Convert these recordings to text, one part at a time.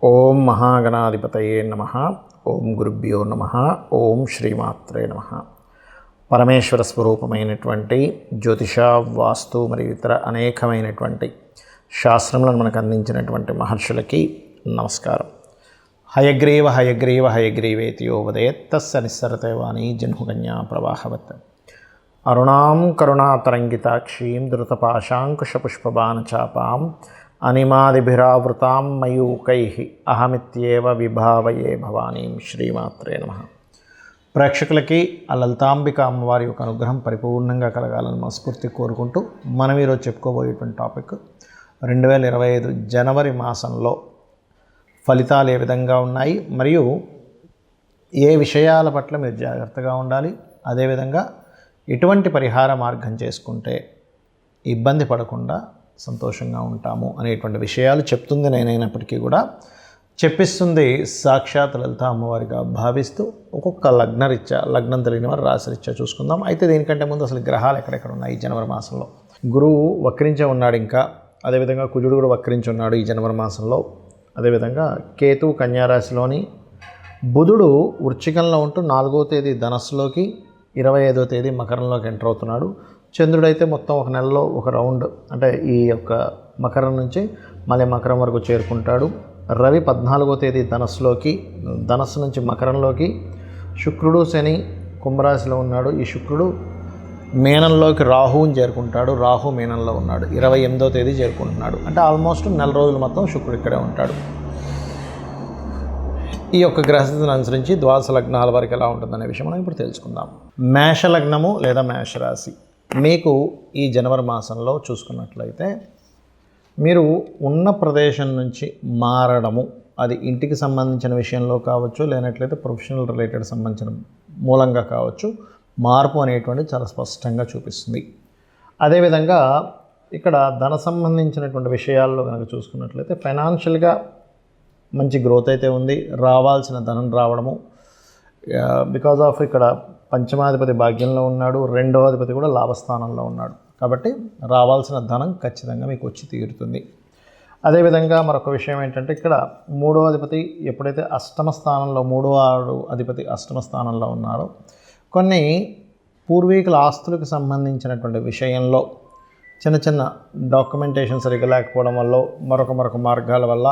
ఓం మహాగణాధిపతయే నమః. ఓం గురుభ్యో నమః. ఓం శ్రీమాత్రే నమః. పరమేశ్వర స్వరూపమైనటువంటి జ్యోతిష, వాస్తు మరియు ఇతర అనేకమైనటువంటి శాస్త్రములను మనకు అందించినటువంటి మహర్షులకి నమస్కారం. హయగ్రీవ హయగ్రీవ హయగ్రీవేతి యో వదేత్ తస్య నిస్సరతే వాణి జన్మకన్యా ప్రవాహవత్. అరుణాం కరుణాతరంగితాక్షీం ధృతపాశాంకుశపుష్పబాణచాపాం అనిమాదిభిరావృతాం మయూకైః అహమిత్యేవ విభావయే భవానీం. శ్రీమాత్రే నమః. ప్రేక్షకులకి ఆ లలితాంబిక అమ్మవారి యొక్క అనుగ్రహం పరిపూర్ణంగా కలగాలని మనస్ఫూర్తి కోరుకుంటూ మనం ఈరోజు చెప్పుకోబోయేటువంటి టాపిక్ 2025 జనవరి మాసంలో ఫలితాలు ఏ విధంగా ఉన్నాయి, మరియు ఏ విషయాల పట్ల మీరు జాగ్రత్తగా ఉండాలి, అదేవిధంగా ఎటువంటి పరిహార మార్గం చేసుకుంటే ఇబ్బంది పడకుండా సంతోషంగా ఉంటాము అనేటువంటి విషయాలు చెప్తుంది నేనైనప్పటికీ కూడా చెప్పిస్తుంది సాక్షాత్ లలిత అమ్మవారిగా భావిస్తూ ఒక్కొక్క లగ్నం తెలియని వారు రాశిరీత్యా చూసుకుందాం. అయితే దీనికంటే ముందు అసలు గ్రహాలు ఎక్కడెక్కడ ఉన్నాయి ఈ జనవరి మాసంలో. గురువు వక్రించే ఉన్నాడు, ఇంకా అదేవిధంగా కుజుడు కూడా వక్రించి ఉన్నాడు ఈ జనవరి మాసంలో. అదేవిధంగా కేతువు కన్యారాశిలోని, బుధుడు వృశ్చికంలో ఉంటూ 4వ తేదీ ధనస్సులోకి, 25వ తేదీ మకరంలోకి ఎంటర్ అవుతున్నాడు. చంద్రుడైతే మొత్తం ఒక నెలలో ఒక రౌండ్, అంటే ఈ యొక్క మకరం నుంచి మళ్ళీ మకరం వరకు చేరుకుంటాడు. రవి 14వ తేదీ ధనస్సు నుంచి మకరంలోకి, శుక్రుడు శని కుంభరాశిలో ఉన్నాడు. ఈ శుక్రుడు మీనంలోకి రాహువుని చేరుకుంటాడు. రాహు మీనంలో ఉన్నాడు. 28వ తేదీ చేరుకుంటున్నాడు. అంటే ఆల్మోస్ట్ నెల రోజులు మొత్తం శుక్రుడు ఇక్కడే ఉంటాడు. ఈ యొక్క గ్రహస్థితిని అనుసరించి ద్వాదశ లగ్నాల వరకు ఎలా ఉంటుందనే విషయం మనం ఇప్పుడు తెలుసుకుందాం. మేష లగ్నము లేదా మేషరాశి మీకు ఈ జనవరి మాసంలో చూసుకున్నట్లయితే మీరు ఉన్న ప్రదేశం నుంచి మారడము, అది ఇంటికి సంబంధించిన విషయంలో కావచ్చు, లేనట్లయితే ప్రొఫెషనల్ రిలేటెడ్ సంబంధించిన మూలంగా కావచ్చు, మార్పు అనేటువంటి చాలా స్పష్టంగా చూపిస్తుంది. అదేవిధంగా ఇక్కడ ధన సంబంధించినటువంటి విషయాల్లో కనుక చూసుకున్నట్లయితే ఫైనాన్షియల్గా మంచి గ్రోత్ అయితే ఉంది. రావాల్సిన ధనం రావడము, బికాజ్ ఆఫ్ ఇక్కడ పంచమాధిపతి భాగ్యంలో ఉన్నాడు, 2వ అధిపతి కూడా లాభస్థానంలో ఉన్నాడు. కాబట్టి రావాల్సిన ధనం ఖచ్చితంగా మీకు వచ్చి తీరుతుంది. అదేవిధంగా మరొక విషయం ఏంటంటే ఇక్కడ 3వ అధిపతి ఎప్పుడైతే అష్టమ స్థానంలో, 3వ అధిపతి అష్టమ స్థానంలో ఉన్నారో, కొన్ని పూర్వీకుల ఆస్తులకు సంబంధించినటువంటి విషయంలో చిన్న చిన్న డాక్యుమెంటేషన్ సరిగ్గా లేకపోవడం వల్ల, మరొక మార్గాల వల్ల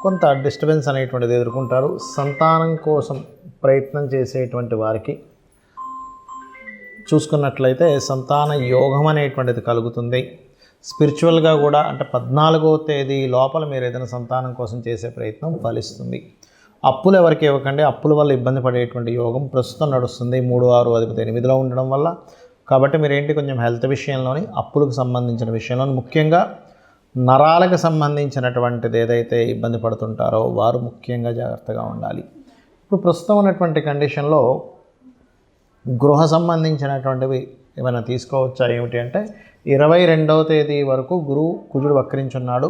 కొంత డిస్టర్బెన్స్ అనేటువంటిది ఎదుర్కొంటారు. సంతానం కోసం ప్రయత్నం చేసేటువంటి వారికి చూసుకున్నట్లయితే సంతాన యోగం అనేటువంటిది కలుగుతుంది. స్పిరిచువల్గా కూడా, అంటే 14వ తేదీ లోపల మీరు ఏదైనా సంతానం కోసం చేసే ప్రయత్నం ఫలిస్తుంది. అప్పులు ఎవరికి ఇవ్వకండి. అప్పుల వల్ల ఇబ్బంది పడేటువంటి యోగం ప్రస్తుతం నడుస్తుంది 3, 6 అధిపతి 8లో ఉండడం వల్ల. కాబట్టి మీరేంటి కొంచెం హెల్త్ విషయంలోని, అప్పులకు సంబంధించిన విషయంలో, ముఖ్యంగా నరాలకు సంబంధించినటువంటిది ఏదైతే ఇబ్బంది పడుతుంటారో వారు ముఖ్యంగా జాగ్రత్తగా ఉండాలి. ఇప్పుడు ప్రస్తుతం ఉన్నటువంటి కండిషన్లో గృహ సంబంధించినటువంటివి ఏమైనా తీసుకోవచ్చా ఏమిటి అంటే, 22వ తేదీ వరకు కుజుడు వక్రించున్నాడు.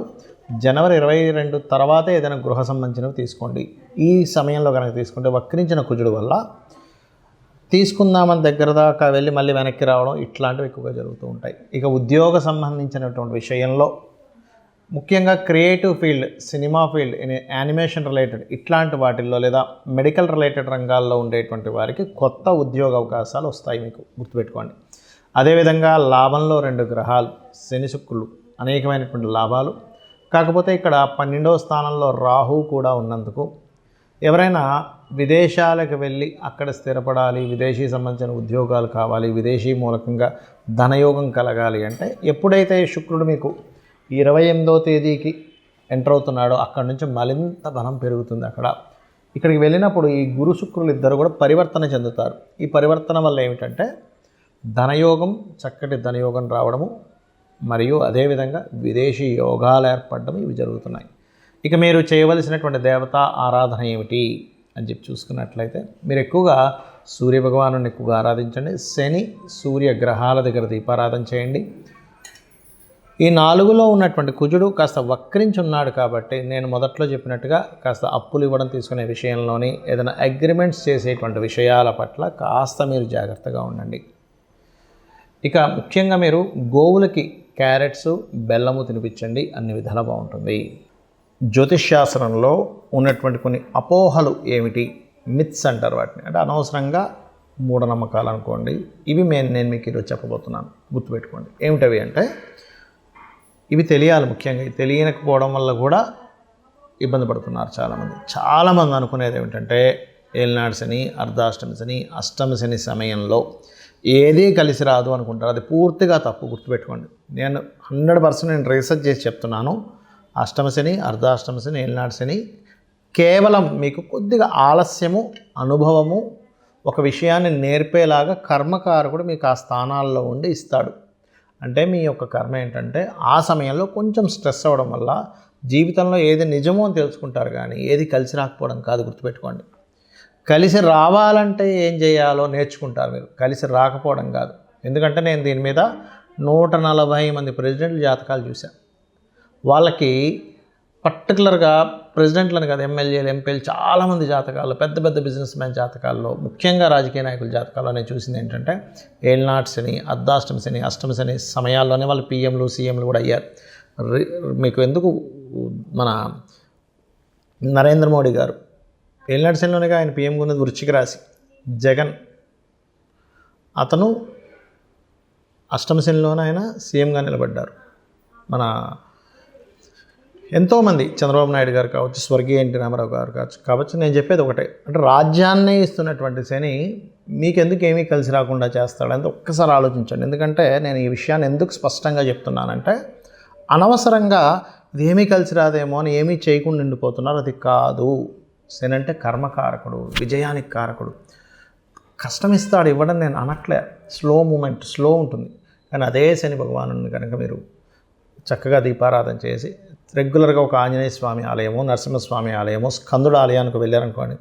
జనవరి 22 తర్వాతే ఏదైనా గృహ సంబంధించినవి తీసుకోండి. ఈ సమయంలో కనుక తీసుకుంటే వక్రించిన కుజుడు వల్ల తీసుకుందామని దగ్గర దాకా వెళ్ళి మళ్ళీ వెనక్కి రావడం ఇట్లాంటివి ఎక్కువగా జరుగుతూ ఉంటాయి. ఇక ఉద్యోగ సంబంధించినటువంటి విషయంలో, ముఖ్యంగా creative field, cinema field, animation related ఇట్లాంటి వాటిల్లో, లేదా మెడికల్ రిలేటెడ్ రంగాల్లో ఉండేటువంటి వారికి కొత్త ఉద్యోగ అవకాశాలు వస్తాయి, మీకు గుర్తుపెట్టుకోండి. అదేవిధంగా లాభంలో 2 గ్రహాలు శని శుక్రులు, అనేకమైనటువంటి లాభాలు. కాకపోతే ఇక్కడ 12వ స్థానంలో రాహు కూడా ఉన్నందుకు ఎవరైనా విదేశాలకు వెళ్ళి అక్కడ స్థిరపడాలి, విదేశీ సంబంధించిన ఉద్యోగాలు కావాలి, విదేశీ మూలకంగా ధనయోగం కలగాలి అంటే, ఎప్పుడైతే శుక్రుడు మీకు 28వ తేదీకి ఎంటర్ అవుతున్నాడో అక్కడి నుంచి మరింత బలం పెరుగుతుంది. ఇక్కడికి వెళ్ళినప్పుడు ఈ గురు శుక్రులు ఇద్దరు కూడా పరివర్తన చెందుతారు. ఈ పరివర్తన వల్ల ఏమిటంటే ధనయోగం, చక్కటి ధనయోగం రావడము, మరియు అదేవిధంగా విదేశీ యోగాలు ఏర్పడడం, ఇవి జరుగుతున్నాయి. ఇక మీరు చేయవలసినటువంటి దేవతా ఆరాధన ఏమిటి అని చెప్పి చూసుకున్నట్లయితే, మీరు ఎక్కువగా సూర్య భగవాను ఎక్కువగా ఆరాధించండి. శని సూర్య గ్రహాల దగ్గర దీపారాధన చేయండి. ఈ 4లో ఉన్నటువంటి కుజుడు కాస్త వక్రించి ఉన్నాడు కాబట్టి నేను మొదట్లో చెప్పినట్టుగా కాస్త అప్పులు ఇవ్వడం, తీసుకునే విషయంలోని, ఏదైనా అగ్రిమెంట్స్ చేసేటువంటి విషయాల పట్ల కాస్త మీరు జాగ్రత్తగా ఉండండి. ఇక ముఖ్యంగా మీరు గోవులకి క్యారెట్స్, బెల్లము తినిపించండి, అన్ని విధాలా బాగుంటుంది. జ్యోతిష్శాస్త్రంలో ఉన్నటువంటి కొన్ని అపోహలు ఏమిటి, మిత్స్ అంటారు వాటిని, అంటే అనవసరంగా మూఢనమ్మకాలు అనుకోండి. ఇవి నేను మీకు ఈరోజు చెప్పబోతున్నాను, గుర్తుపెట్టుకోండి. ఏమిటవి అంటే ఇవి తెలియాలి. ముఖ్యంగా తెలియకపోవడం వల్ల కూడా ఇబ్బంది పడుతున్నారు చాలామంది అనుకునేది ఏమిటంటే ఏలినాడు శని, అర్ధాష్టమి శని, అష్టమి శని సమయంలో ఏదీ కలిసి రాదు అనుకుంటారు. అది పూర్తిగా తప్పు, గుర్తుపెట్టుకోండి. నేను 100% నేను రీసెర్చ్ చేసి చెప్తున్నాను. అష్టమ శని, అర్ధాష్టమ శని, ఏలినాడు శని కేవలం మీకు కొద్దిగా ఆలస్యము, అనుభవము, ఒక విషయాన్ని నేర్పేలాగా కర్మకారకుడు మీకు ఆ స్థానాల్లో ఉండి ఇస్తాడు. అంటే మీ యొక్క కర్మ ఏంటంటే ఆ సమయంలో కొంచెం స్ట్రెస్ అవ్వడం వల్ల జీవితంలో ఏది నిజమో అని తెలుసుకుంటారు, కానీ ఏది కలిసి రాకపోవడం కాదు, గుర్తుపెట్టుకోండి. కలిసి రావాలంటే ఏం చేయాలో నేర్చుకుంటారు మీరు, కలిసి రాకపోవడం కాదు. ఎందుకంటే నేను దీని మీద 140 మంది ప్రెసిడెంట్ల జాతకాలు చూశాను. వాళ్ళకి పర్టికులర్గా ప్రెసిడెంట్లను కాదు, ఎమ్మెల్యేలు, ఎంపీలు చాలామంది జాతకాల్లో, పెద్ద పెద్ద బిజినెస్ మ్యాన్ జాతకాల్లో, ముఖ్యంగా రాజకీయ నాయకుల జాతకాల్లో నేను చూసింది ఏంటంటే ఏలినాటి శని, అర్ధాష్టమి శని, అష్టమి శని సమయాల్లోనే వాళ్ళు పీఎంలు, సీఎంలు కూడా అయ్యారు. మీకు ఎందుకు, మన నరేంద్ర మోడీ గారు ఏలినాటి శనిలోనే ఆయన పీఎంగా ఉన్నది వృశ్చిక రాశి. జగన్ అతను అష్టమ శనిలోనే ఆయన సీఎంగా నిలబడ్డారు. మన ఎంతోమంది, చంద్రబాబు నాయుడు గారు కావచ్చు, స్వర్గీయ ఎన్టీ రామారావు గారు కావచ్చు. నేను చెప్పేది ఒకటే, అంటే రాజ్యాన్నే ఇస్తున్నటువంటి శని మీకెందుకు ఏమీ కలిసి రాకుండా చేస్తాడంటే ఒక్కసారి ఆలోచించండి. ఎందుకంటే నేను ఈ విషయాన్ని ఎందుకు స్పష్టంగా చెప్తున్నానంటే అనవసరంగా ఇదేమీ కలిసి రాదేమో అని ఏమీ చేయకుండా ఉండిపోతున్నారు. అది కాదు. శని అంటే కర్మకారకుడు, విజయానికి కారకుడు. కష్టం ఇస్తాడు, ఇవ్వడం నేను అనట్లే. స్లో మూమెంట్, స్లో ఉంటుంది. కానీ అదే శని భగవాను కనుక మీరు చక్కగా దీపారాధన చేసి రెగ్యులర్గా ఒక ఆంజనేయ స్వామి ఆలయమో, నరసింహస్వామి ఆలయమో, స్కందుడు ఆలయానికి వెళ్ళారనుకోండి,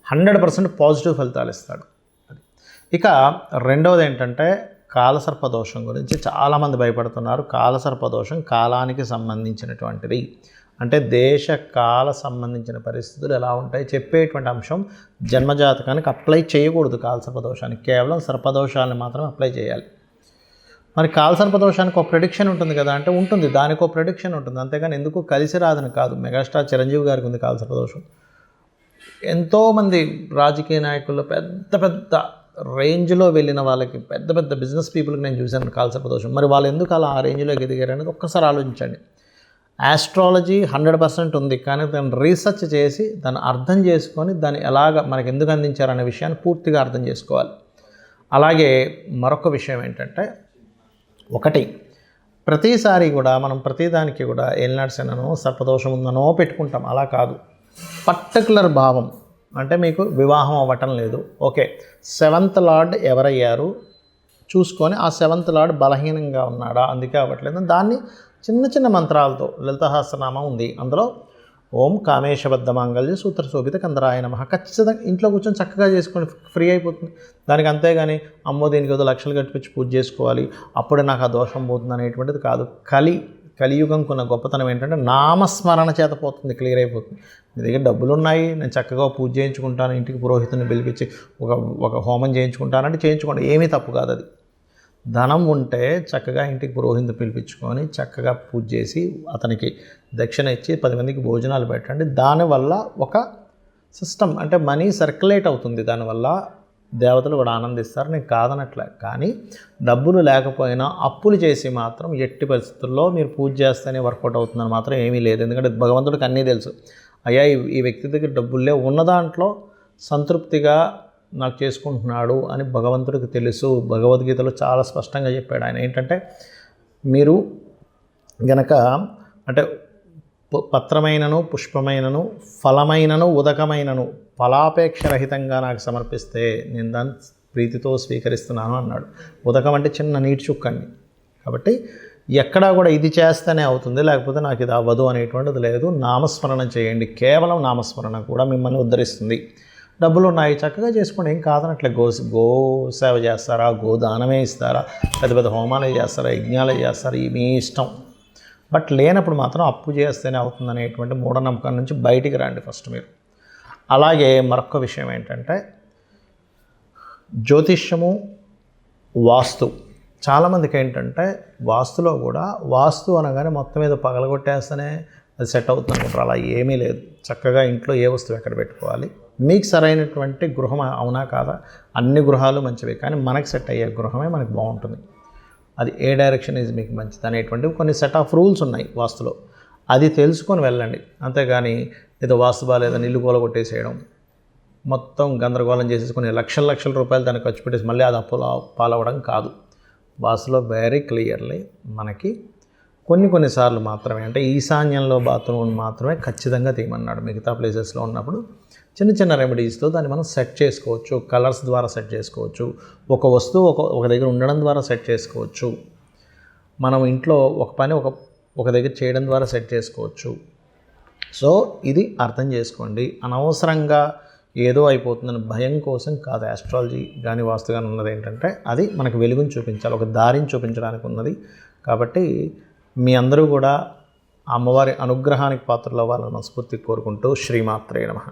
100% పాజిటివ్ ఫలితాలు ఇస్తాడు. ఇక రెండవది ఏంటంటే కాలసర్పదోషం గురించి చాలామంది భయపడుతున్నారు. కాలసర్పదోషం కాలానికి సంబంధించినటువంటిది. అంటే దేశ కాల సంబంధించిన పరిస్థితులు ఎలా ఉంటాయి చెప్పేటువంటి అంశం. జన్మజాతకానికి అప్లై చేయకూడదు కాలసర్పదోషానికి, కేవలం సర్పదోషాలను మాత్రమే అప్లై చేయాలి. మరి కాలసర్పదోషానికి ఒక ప్రెడిక్షన్ ఉంటుంది కదా అంటే ఉంటుంది, దానికి ఒక ప్రెడిక్షన్ ఉంటుంది, అంతేగాని ఎందుకు కలిసి రాదని కాదు. మెగాస్టార్ చిరంజీవి గారికి ఉంది కాలసర్పదోషం. ఎంతోమంది రాజకీయ నాయకుల్లో పెద్ద పెద్ద రేంజ్లో వెళ్ళిన వాళ్ళకి, పెద్ద పెద్ద బిజినెస్ పీపుల్కి నేను చూశాను కాలసర్పదోషం. మరి వాళ్ళు ఎందుకు అలా ఆ రేంజ్లోకి ఎదిగారు అనేది ఒక్కసారి ఆలోచించండి. ఆస్ట్రాలజీ 100% ఉంది, కానీ దాన్ని రీసెర్చ్ చేసి దాన్ని అర్థం చేసుకొని దాన్ని ఎలాగ మనకి ఎందుకు అందించారనే విషయాన్ని పూర్తిగా అర్థం చేసుకోవాలి. అలాగే మరొక విషయం ఏంటంటే, ఒకటి, ప్రతిసారి కూడా మనం ప్రతిదానికి కూడా ఏలినాటి శననో సర్పదోషం ఉందనో పెట్టుకుంటాం. అలా కాదు. పర్టికులర్ భావం అంటే మీకు వివాహం అవ్వటం లేదు, ఓకే, 7th లార్డ్ ఎవరయ్యారు చూసుకొని ఆ 7th లార్డ్ బలహీనంగా ఉన్నాడా, అందుకే అవ్వట్లేదు, దాన్ని చిన్న చిన్న మంత్రాలతో, లలితసహస్రనామం ఉంది, అందులో ఓం కామేశబద్ధ మాంగళ్య సూత్ర శోభిత కందరాయ నమః ఖచ్చితంగా ఇంట్లో కూర్చొని చక్కగా చేసుకొని ఫ్రీ అయిపోతుంది దానికి. అంతేగాని అమ్మో దీనికి ఏదో లక్షలు కట్టించి పూజ చేసుకోవాలి అప్పుడే నాకు ఆ దోషం పోతుంది అనేటువంటిది కాదు. కలియుగం కొన్న గొప్పతనం ఏంటంటే నామస్మరణ చేత పోతుంది, క్లియర్ అయిపోతుంది. మీ దగ్గర డబ్బులు ఉన్నాయి, నేను చక్కగా పూజ చేయించుకుంటాను, ఇంటికి పురోహితుని పిలిపించి ఒక హోమం చేయించుకుంటానంటే చేయించుకోండి, ఏమీ తప్పు కాదు. అది ధనం ఉంటే చక్కగా ఇంటికి పురోహితుని పిలిపించుకొని చక్కగా పూజ చేసి అతనికి దక్షిణ ఇచ్చి 10 మందికి భోజనాలు పెట్టండి. దానివల్ల ఒక సిస్టమ్ అంటే మనీ సర్క్యులేట్ అవుతుంది, దానివల్ల దేవతలు కూడా ఆనందిస్తారు, నేను కాదనట్లే. కానీ డబ్బులు లేకపోయినా అప్పులు చేసి మాత్రం ఎట్టి పరిస్థితుల్లో మీరు పూజ చేస్తేనే వర్కౌట్ అవుతుందని మాత్రం ఏమీ లేదు. ఎందుకంటే భగవంతుడికి అన్నీ తెలుసు. అయ్యా ఈ వ్యక్తి దగ్గర డబ్బులే, ఉన్న దాంట్లో సంతృప్తిగా నాకు చేసుకుంటున్నాడు అని భగవంతుడికి తెలుసు. భగవద్గీతలో చాలా స్పష్టంగా చెప్పాడు ఆయన. ఏంటంటే మీరు గనక అంటే పత్రమైనను, పుష్పమైనను, ఫలమైనను, ఉదకమైనను ఫలాపేక్షరహితంగా నాకు సమర్పిస్తే నేను దాన్ని ప్రీతితో స్వీకరిస్తున్నాను అన్నాడు. ఉదకం అంటే చిన్న నీటి చుక్కండి. కాబట్టి ఎక్కడా కూడా ఇది చేస్తేనే అవుతుంది, లేకపోతే నాకు ఇది అవ్వదు అనేటువంటిది లేదు. నామస్మరణ చేయండి, కేవలం నామస్మరణ కూడా మిమ్మల్ని ఉద్ధరిస్తుంది. డబ్బులు ఉన్నాయి చక్కగా చేసుకోండి, ఏం కాదనట్లే. గో సేవ చేస్తారా, గోదానమే ఇస్తారా, పెద్ద పెద్ద హోమాలే చేస్తారా, యజ్ఞాలే చేస్తారా, మీ ఇష్టం. బట్ లేనప్పుడు మాత్రం అప్పు చేస్తేనే అవుతుంది అనేటువంటి మూఢనమ్మకం నుంచి బయటికి రండి ఫస్ట్ మీరు. అలాగే మరొక విషయం ఏంటంటే జ్యోతిష్యము, వాస్తు. చాలామందికి ఏంటంటే వాస్తులో కూడా వాస్తు అనగానే మొత్తం మీద పగలగొట్టేస్తేనే అది సెట్ అవుతుంది అనుకుంటారు. అలా ఏమీ లేదు. చక్కగా ఇంట్లో ఏ వస్తువు ఎక్కడ పెట్టుకోవాలి, మీకు సరైనటువంటి గృహం అవునా కాదా, అన్ని గృహాలు మంచివే, కానీ మనకు సెట్ అయ్యే గృహమే మనకు బాగుంటుంది. అది ఏ డైరెక్షన్ ఈజ్ మీకు మంచిది అనేటువంటివి కొన్ని సెట్ ఆఫ్ రూల్స్ ఉన్నాయి వాస్తులో. అది తెలుసుకొని వెళ్ళండి. అంతేగాని ఏదో వాస్తు బాగాలేదని ఇల్లు కూలగొట్టేసేయడం, మొత్తం గందరగోళం చేసేసుకుని లక్షల రూపాయలు దాన్ని ఖర్చు పెట్టేసి మళ్ళీ అది అప్పులో పాలవడం కాదు. వాస్తులో వెరీ క్లియర్లీ మనకి కొన్నిసార్లు మాత్రమే, అంటే ఈశాన్యంలో బాత్రూమ్ మాత్రమే ఖచ్చితంగా తీయమన్నాడు. మిగతా ప్లేసెస్లో ఉన్నప్పుడు చిన్న రెమెడీస్తో దాన్ని మనం సెట్ చేసుకోవచ్చు. కలర్స్ ద్వారా సెట్ చేసుకోవచ్చు. ఒక వస్తువు ఒక దగ్గర ఉండడం ద్వారా సెట్ చేసుకోవచ్చు. మనం ఇంట్లో ఒక పని ఒక దగ్గర చేయడం ద్వారా సెట్ చేసుకోవచ్చు. సో ఇది అర్థం చేసుకోండి. అనవసరంగా ఏదో అయిపోతుందని భయం కోసం కాదు. ఆస్ట్రాలజీ కానీ వాస్తు కానీ ఉన్నది ఏంటంటే అది మనకు వెలుగుని చూపించాలి, ఒక దారిని చూపించడానికి ఉన్నది. కాబట్టి మీ అందరూ కూడా అమ్మవారి అనుగ్రహానికి పాత్రలు అవ్వాలని మనస్ఫూర్తిగా కోరుకుంటూ శ్రీమాత్రే నమః.